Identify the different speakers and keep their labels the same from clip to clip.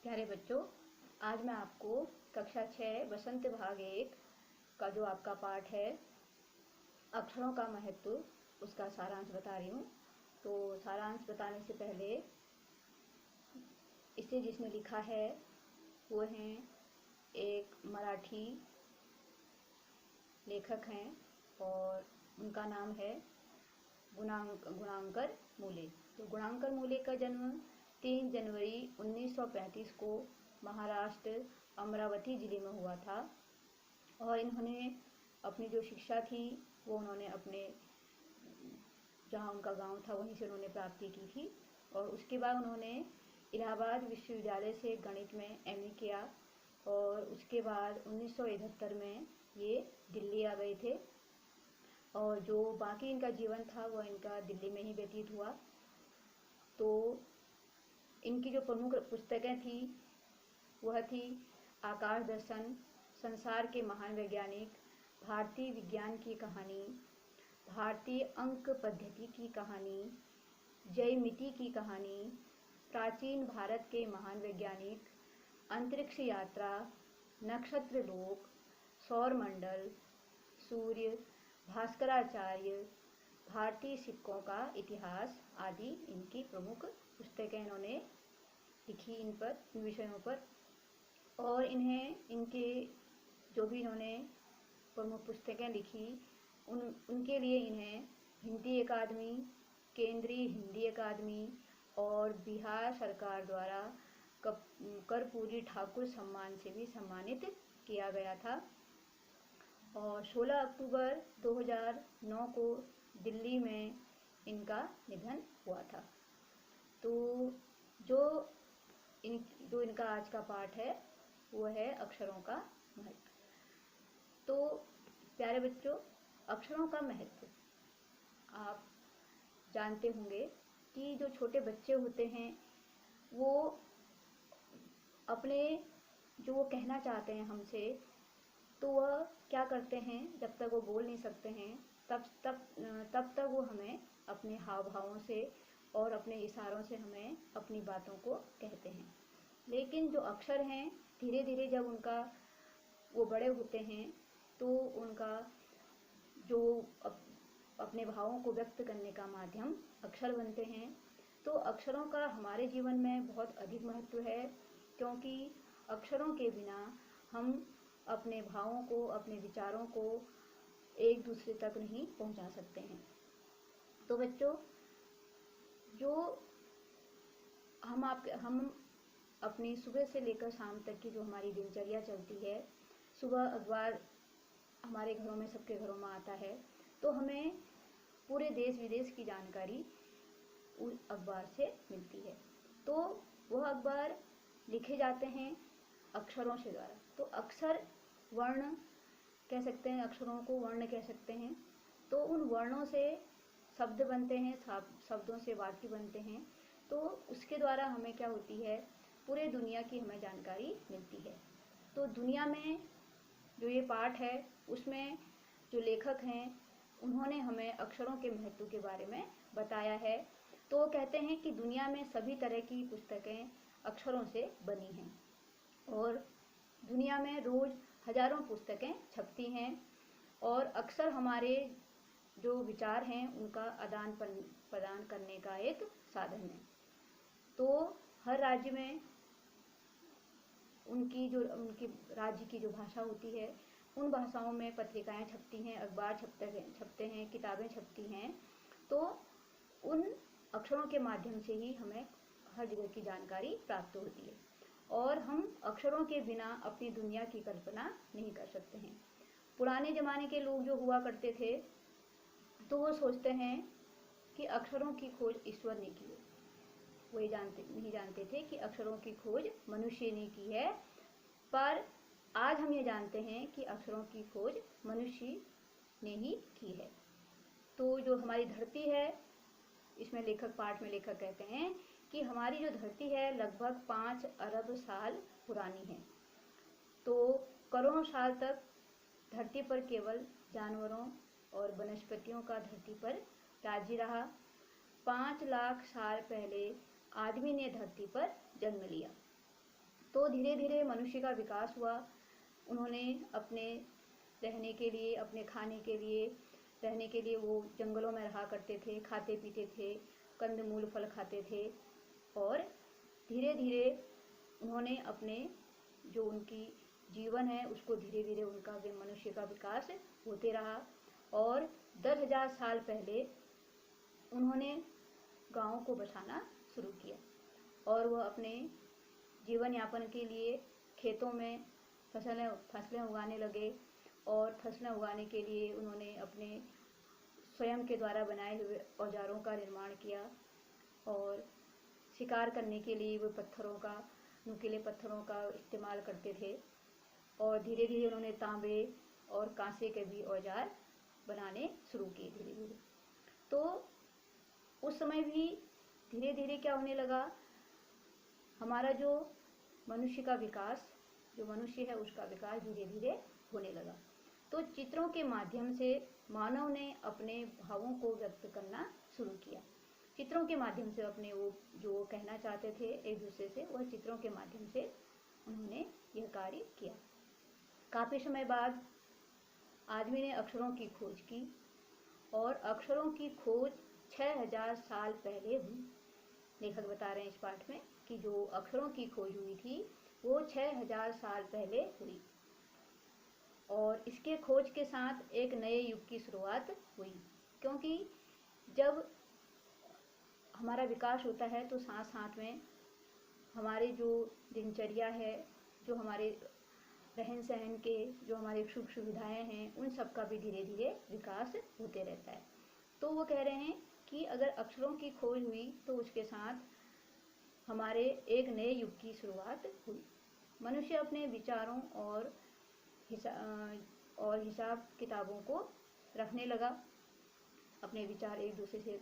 Speaker 1: प्यारे बच्चों, आज मैं आपको कक्षा 6 बसंत भाग 1 का जो आपका पाठ है अक्षरों का महत्व, उसका सारांश बता रही हूँ। तो सारांश बताने से पहले इसे जिसने लिखा है वो हैं एक मराठी लेखक हैं और उनका नाम है गुणांकर मूले। तो गुणांकर मूले का जन्म 3 जनवरी 1935 को महाराष्ट्र अमरावती जिले में हुआ था और इन्होंने अपनी जो शिक्षा थी वो उन्होंने अपने जहाँ उनका गांव था वहीं से उन्होंने प्राप्ति की थी और उसके बाद उन्होंने इलाहाबाद विश्वविद्यालय से गणित में एमए किया और उसके बाद 1971 में ये दिल्ली आ गए थे और जो बाकी इनका जीवन था वह इनका दिल्ली में ही व्यतीत हुआ। तो इनकी जो प्रमुख पुस्तकें थी वह थी आकाश दर्शन, संसार के महान वैज्ञानिक, भारतीय विज्ञान की कहानी, भारतीय अंक पद्धति की कहानी, ज्यामिति की कहानी, प्राचीन भारत के महान वैज्ञानिक, अंतरिक्ष यात्रा, नक्षत्र लोक, सौरमंडल, सूर्य, भास्कराचार्य, भारतीय सिक्कों का इतिहास आदि इनकी प्रमुख पुस्तकें इन्होंने लिखी इन विषयों पर। और इनके जो भी इन्होंने प्रमुख पुस्तकें लिखी उनके लिए इन्हें हिंदी अकादमी, केंद्रीय हिंदी अकादमी और बिहार सरकार द्वारा कर्पूरी ठाकुर सम्मान से भी सम्मानित किया गया था। और 16 अक्टूबर 2009 को दिल्ली में इनका निधन हुआ था। तो जो इनका आज का पाठ है वो है अक्षरों का महत्व। तो प्यारे बच्चों, अक्षरों का महत्व आप जानते होंगे कि जो छोटे बच्चे होते हैं वो अपने जो वो कहना चाहते हैं हमसे, तो वह क्या करते हैं, जब तक वो बोल नहीं सकते हैं तब तक वो हमें अपने हाव भावों से और अपने इशारों से हमें अपनी बातों को कहते हैं। लेकिन जो अक्षर हैं धीरे धीरे जब वो बड़े होते हैं तो उनका जो अपने भावों को व्यक्त करने का माध्यम अक्षर बनते हैं। तो अक्षरों का हमारे जीवन में बहुत अधिक महत्व है, क्योंकि अक्षरों के बिना हम अपने भावों को, अपने विचारों को एक दूसरे तक नहीं पहुंचा सकते हैं। तो बच्चों, जो हम अपनी सुबह से लेकर शाम तक की जो हमारी दिनचर्या चलती है, सुबह अखबार हमारे घरों में, सबके घरों में आता है, तो हमें पूरे देश विदेश की जानकारी उस अखबार से मिलती है। तो वह अखबार लिखे जाते हैं अक्षरों से द्वारा। तो अक्षर वर्ण कह सकते हैं, अक्षरों को वर्ण कह सकते हैं। तो उन वर्णों से शब्द बनते हैं, शब्दों से वाक्य बनते हैं। तो उसके द्वारा हमें क्या होती है, पूरे दुनिया की हमें जानकारी मिलती है। तो दुनिया में जो ये पाठ है उसमें जो लेखक हैं उन्होंने हमें अक्षरों के महत्व के बारे में बताया है। तो वो कहते हैं कि दुनिया में सभी तरह की पुस्तकें अक्षरों से बनी हैं और दुनिया में रोज हजारों पुस्तकें छपती हैं और अक्सर हमारे जो विचार हैं उनका आदान प्रदान करने का एक साधन है। तो हर राज्य में उनकी राज्य की जो भाषा होती है उन भाषाओं में पत्रिकाएं छपती हैं, अखबार छपते हैं, किताबें छपती हैं। तो उन अक्षरों के माध्यम से ही हमें हर जगह की जानकारी प्राप्त होती है और हम अक्षरों के बिना अपनी दुनिया की कल्पना नहीं कर सकते हैं। पुराने ज़माने के लोग जो हुआ करते थे तो वो सोचते हैं कि अक्षरों की खोज ईश्वर ने की है। वो ये नहीं जानते थे कि अक्षरों की खोज मनुष्य ने की है, पर आज हम ये जानते हैं कि अक्षरों की खोज मनुष्य ने ही की है। तो जो हमारी धरती है, इसमें पाठ में लेखक कहते हैं कि हमारी जो धरती है लगभग 5 अरब साल पुरानी है। तो करोड़ों साल तक धरती पर केवल जानवरों और वनस्पतियों का धरती पर राज्य रहा। 5 लाख साल पहले आदमी ने धरती पर जन्म लिया। तो धीरे धीरे मनुष्य का विकास हुआ। उन्होंने अपने रहने के लिए, अपने खाने के लिए, रहने के लिए वो जंगलों में रहा करते थे, खाते पीते थे, कंदमूल फल खाते थे। और धीरे धीरे उन्होंने अपने जो उनकी जीवन है उसको धीरे धीरे उनका मनुष्य का विकास होते रहा। और 10,000 साल पहले उन्होंने गाँव को बसाना शुरू किया और वह अपने जीवन यापन के लिए खेतों में फसलें उगाने लगे। और फसलें उगाने के लिए उन्होंने अपने स्वयं के द्वारा बनाए हुए औजारों का निर्माण किया। और शिकार करने के लिए वो नुकीले पत्थरों का इस्तेमाल करते थे। और धीरे धीरे उन्होंने तांबे और कांसे के भी औजार बनाने शुरू किए धीरे धीरे। तो उस समय भी धीरे धीरे क्या होने लगा, हमारा जो मनुष्य का विकास, जो मनुष्य है उसका विकास धीरे धीरे होने लगा। तो चित्रों के माध्यम से मानव ने अपने भावों को व्यक्त करना शुरू किया। चित्रों के माध्यम से अपने वो जो कहना चाहते थे एक दूसरे से, वह चित्रों के माध्यम से उन्होंने यह कार्य किया। काफ़ी समय बाद आदमी ने अक्षरों की खोज की और अक्षरों की खोज 6,000 साल पहले हुई। लेखक बता रहे हैं इस पाठ में कि जो अक्षरों की खोज हुई थी वो 6,000 साल पहले हुई। और इसके खोज के साथ एक नए युग की शुरुआत हुई, क्योंकि जब हमारा विकास होता है तो साथ साथ में हमारे जो दिनचर्या है, जो हमारे रहन सहन के जो हमारी सुख सुविधाएं हैं, उन सब का भी धीरे धीरे विकास होते रहता है। तो वो कह रहे हैं कि अगर अक्षरों की खोज हुई तो उसके साथ हमारे एक नए युग की शुरुआत हुई। मनुष्य अपने विचारों और हिसाब किताबों को रखने लगा, अपने विचार एक दूसरे से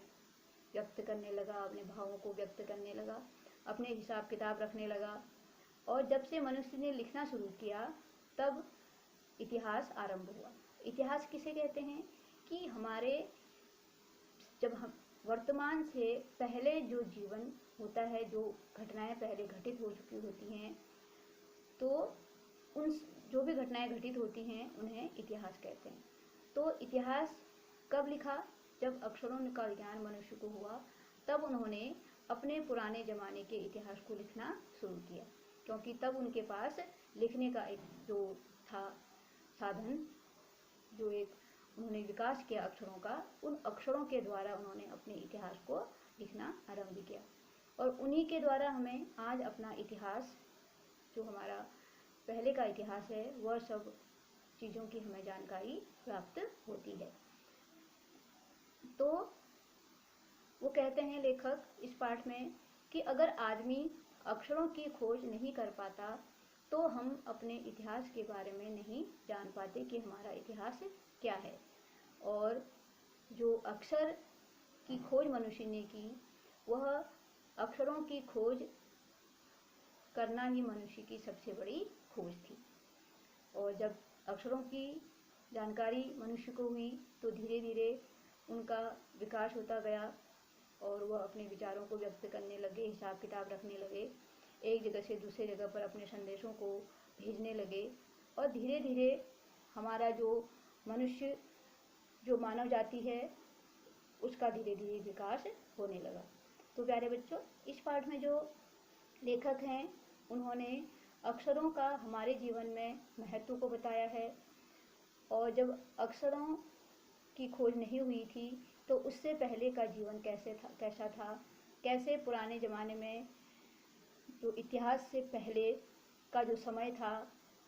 Speaker 1: व्यक्त करने लगा, अपने भावों को व्यक्त करने लगा, अपने हिसाब किताब रखने लगा। और जब से मनुष्य ने लिखना शुरू किया तब इतिहास आरंभ हुआ। इतिहास किसे कहते हैं कि हमारे जब हम वर्तमान से पहले जो जीवन होता है, जो घटनाएं पहले घटित हो चुकी होती हैं, तो उन जो भी घटनाएं घटित होती हैं उन्हें इतिहास कहते हैं। तो इतिहास कब लिखा, जब अक्षरों का ज्ञान मनुष्य को हुआ, तब उन्होंने अपने पुराने ज़माने के इतिहास को लिखना शुरू किया, क्योंकि तब उनके पास लिखने का एक जो था साधन, जो एक उन्होंने विकास किया अक्षरों का, उन अक्षरों के द्वारा उन्होंने अपने इतिहास को लिखना आरंभ किया। और उन्हीं के द्वारा हमें आज अपना इतिहास, जो हमारा पहले का इतिहास है, वह सब चीज़ों की हमें जानकारी प्राप्त होती है। तो वो कहते हैं लेखक इस पाठ में कि अगर आदमी अक्षरों की खोज नहीं कर पाता तो हम अपने इतिहास के बारे में नहीं जान पाते कि हमारा इतिहास क्या है। और जो अक्षर की खोज मनुष्य ने की, वह अक्षरों की खोज करना ही मनुष्य की सबसे बड़ी खोज थी। और जब अक्षरों की जानकारी मनुष्य को हुई तो धीरे धीरे उनका विकास होता गया और वह अपने विचारों को व्यक्त करने लगे, हिसाब किताब रखने लगे, एक जगह से दूसरे जगह पर अपने संदेशों को भेजने लगे। और धीरे धीरे हमारा जो मनुष्य, जो मानव जाति है, उसका धीरे धीरे विकास होने लगा। तो प्यारे बच्चों, इस पाठ में जो लेखक हैं उन्होंने अक्षरों का हमारे जीवन में महत्व को बताया है। और जब अक्षरों की खोज नहीं हुई थी तो उससे पहले का जीवन कैसा था, कैसे पुराने ज़माने में जो इतिहास से पहले का जो समय था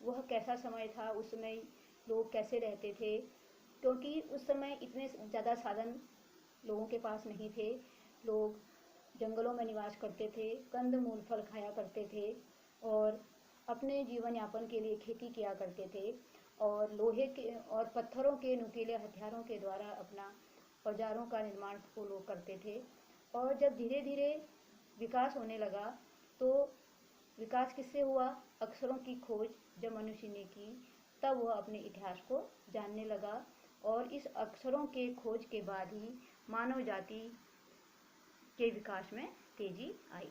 Speaker 1: वह कैसा समय था, उस समय लोग कैसे रहते थे, क्योंकि उस समय इतने ज़्यादा साधन लोगों के पास नहीं थे। लोग जंगलों में निवास करते थे, कंद मूल फल खाया करते थे और अपने जीवन यापन के लिए खेती किया करते थे और लोहे के और पत्थरों के नुकीले हथियारों के द्वारा अपना औजारों का निर्माण वो लोग करते थे। और जब धीरे धीरे विकास होने लगा तो विकास किससे हुआ, अक्षरों की खोज जब मनुष्य ने की तब वह अपने इतिहास को जानने लगा। और इस अक्षरों के खोज के बाद ही मानव जाति के विकास में तेजी आई।